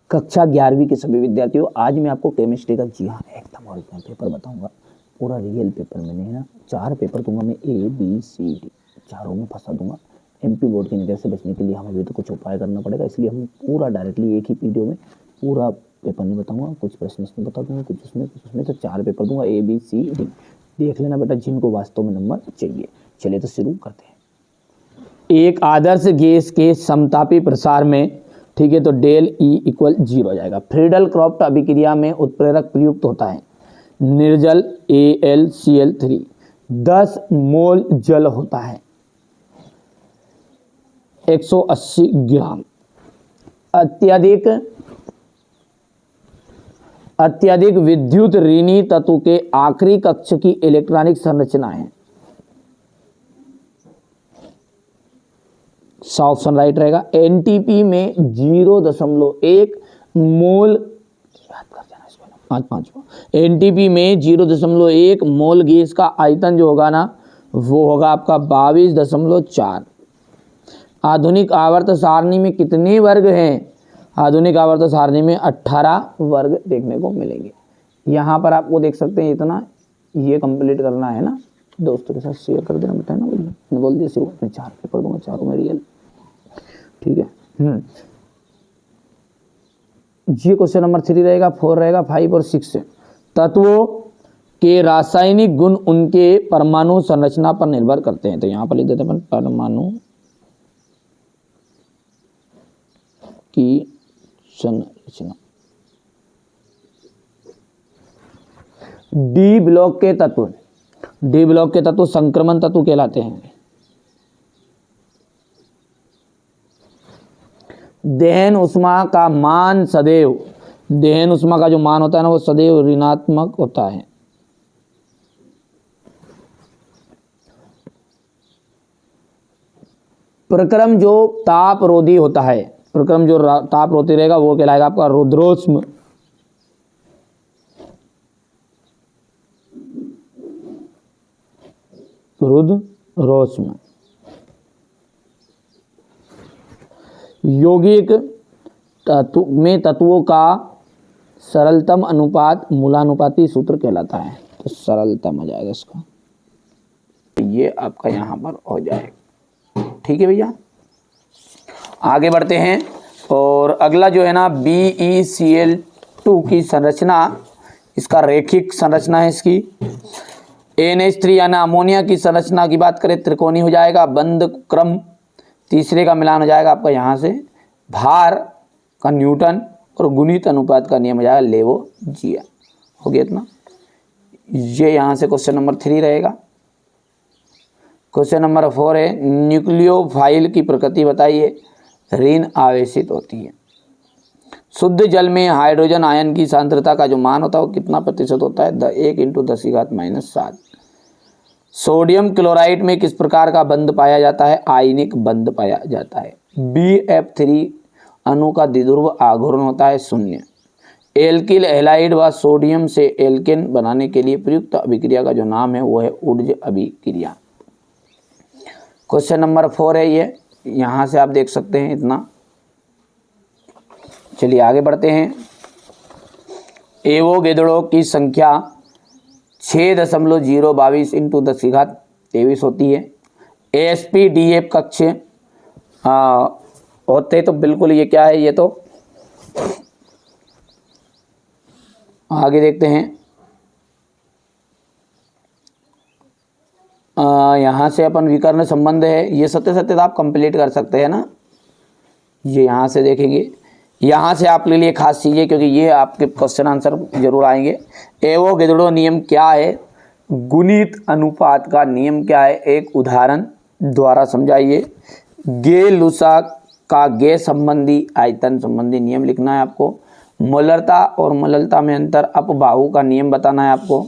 कक्षा 11वीं के सभी विद्यार्थियों, आज मैं आपको केमिस्ट्री का, जी हाँ एकदम ओरिजिनल पेपर बताऊंगा, पूरा रियल पेपर। मैंने है ना 4 पेपर दूंगा मैं, ABCD चारों में फंसा दूंगा। MP बोर्ड की नज़र से बचने के लिए हमें भी तो कुछ उपाय करना पड़ेगा, इसलिए हम पूरा डायरेक्टली एक ही वीडियो में पूरा पेपर नहीं बताऊंगा, कुछ प्रश्न इसमें बता दूंगा, कुछ उसमें तो 4 पेपर दूंगा, ABCD देख लेना बेटा, जिनको वास्तव में नंबर चाहिए। चलिए तो शुरू करते हैं। एक आदर्श गैस के समतापी प्रसार में, ठीक है, तो डेल E इक्वल 0 हो जाएगा। फ्रीडल क्रॉफ्ट अभिक्रिया में उत्प्रेरक प्रयुक्त होता है निर्जल AlCl3, 10 मोल जल होता है, 180 ग्राम। अत्यधिक विद्युत ऋणी तत्व के आखिरी कक्ष की इलेक्ट्रॉनिक संरचना है। ऑप्शन राइट रहेगा। NTP में 0.1 मोल, याद कर जाना इसमें, 5 NTP में 0.1 मोल गैस का आयतन जो होगा ना, वो होगा आपका 22.4। आधुनिक आवर्त सारणी में कितने वर्ग हैं? आधुनिक आवर्त सारणी में 18 वर्ग देखने को मिलेंगे। यहाँ पर आपको देख सकते हैं इतना, ये कंप्लीट करना है ना, दोस्तों के साथ शेयर कर देना, बताया ना भैया, मैं बोल दिया शुरू में 4 पेपर दूंगा, चारों में रियल, ठीक है। जी क्वेश्चन नंबर 3 रहेगा, 4 रहेगा, 5 और 6 है। तत्वों के रासायनिक गुण उनके परमाणु संरचना पर निर्भर करते हैं। तो यहाँ पर लिख देते हैं परमाणु की संरचना। डी ब्लॉक के तत्व संक्रमण तत्व कहलाते हैं। दहन उष्मा का मान सदैव, दहन उष्मा का जो मान होता है ना, वो सदैव ऋणात्मक होता है। प्रक्रम जो तापरोधी होता है, प्रक्रम जो तापरोधी रहेगा वो कहलाएगा आपका रुद्रोष्म। रुद्रोष्म। यौगिक तत्व में तत्वों का सरलतम अनुपात मूलानुपाती सूत्र कहलाता है। तो सरलतम हो जाएगा इसका, ये आपका यहाँ पर हो जाएगा, ठीक है भैया। आगे बढ़ते हैं, और अगला जो है ना BeCl2 की संरचना, इसका रेखिक संरचना है इसकी। NH3 यानी अमोनिया की संरचना की बात करें, त्रिकोणी हो जाएगा, बंद क्रम, तीसरे का मिलान हो जाएगा आपका यहाँ से, भार का न्यूटन और गुणित अनुपात का नियम हो जाएगा लेवोजिया। हो गया इतना। ये यहाँ से क्वेश्चन नंबर 3 रहेगा। क्वेश्चन नंबर 4 है, न्यूक्लियोफाइल की प्रकृति बताइए। ऋण आवेशित होती है। शुद्ध जल में हाइड्रोजन आयन की सांद्रता का जो मान होता है वो कितना प्रतिशत होता है? 1 × 10⁻⁷। सोडियम क्लोराइड में किस प्रकार का बंध पाया जाता है? आयनिक बंध पाया जाता है। BF3 अणु का द्विध्रुव आघूर्ण होता है 0। एल्किल हैलाइड व सोडियम से एल्केन बनाने के लिए प्रयुक्त अभिक्रिया का जो नाम है वो है ऊर्ज अभिक्रिया। क्वेश्चन नंबर 4 है ये, यहाँ से आप देख सकते हैं इतना। चलिए आगे बढ़ते हैं। एवोगैड्रो की संख्या 6.022 × 10⁻23 होती है। AsP-DF कक्ष होते तो बिल्कुल ये क्या है, ये तो आगे देखते हैं। यहाँ से अपन विकर्ण संबंध है, ये सत्य आप कंप्लीट कर सकते हैं ना, ये यहाँ से देखेंगे। यहाँ से आपके लिए खास चीज़ है, क्योंकि ये आपके क्वेश्चन आंसर जरूर आएंगे। एवोगैड्रो नियम क्या है? गुणित अनुपात का नियम क्या है? एक उदाहरण द्वारा समझाइए। गे-लुसा का गैस संबंधी आयतन संबंधी नियम लिखना है आपको। मोलरता और मललता में अंतर, अपबाहु का नियम बताना है आपको।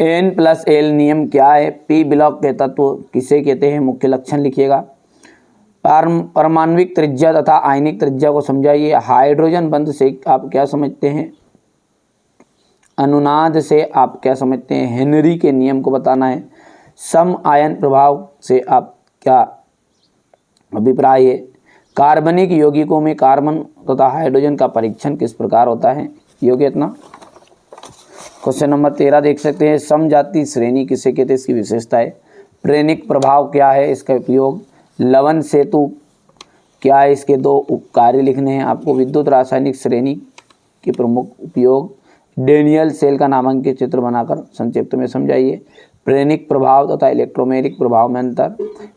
N+L नियम क्या है? P ब्लॉक के तत्व किसे कहते हैं? मुख्य लक्षण लिखिएगा। परमाणविक त्रिज्या तथा आयनिक त्रिज्या को समझाइए। हाइड्रोजन बंध से आप क्या समझते हैं? अनुनाद से आप क्या समझते हैं? हेनरी के नियम को बताना है। सम आयन प्रभाव से आप क्या अभिप्राय है, कार्बनिक यौगिकों में कार्बन तथा हाइड्रोजन का परीक्षण किस प्रकार होता है। ये हो गया इतना। क्वेश्चन नंबर 13 देख सकते हैं, समजातीय श्रेणी किसे कहते हैं, इसकी विशेषता है। प्रेरक प्रभाव क्या है, इसका उपयोग। लवण सेतु क्या है, इसके दो उपकार्य लिखने हैं आपको। विद्युत रासायनिक श्रेणी के प्रमुख उपयोग। डेनियल सेल का नामांकित चित्र बनाकर संक्षिप्त में समझाइए। प्रेरक प्रभाव तथा इलेक्ट्रोमैग्नेटिक प्रभाव में अंतर।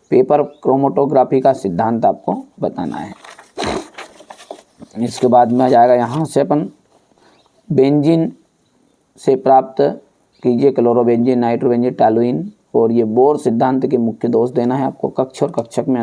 पेपर क्रोमेटोग्राफी का सिद्धांत आपको बताना है। इसके बाद में आ जाएगा यहाँ से अपन बेंजीन से प्राप्त कीजिए क्लोरोबेंजीन, नाइट्रोबेंजीन, टॉलुइन, और ये बोर सिद्धांत के मुख्य दोष देना है आपको। कक्ष और कक्षक में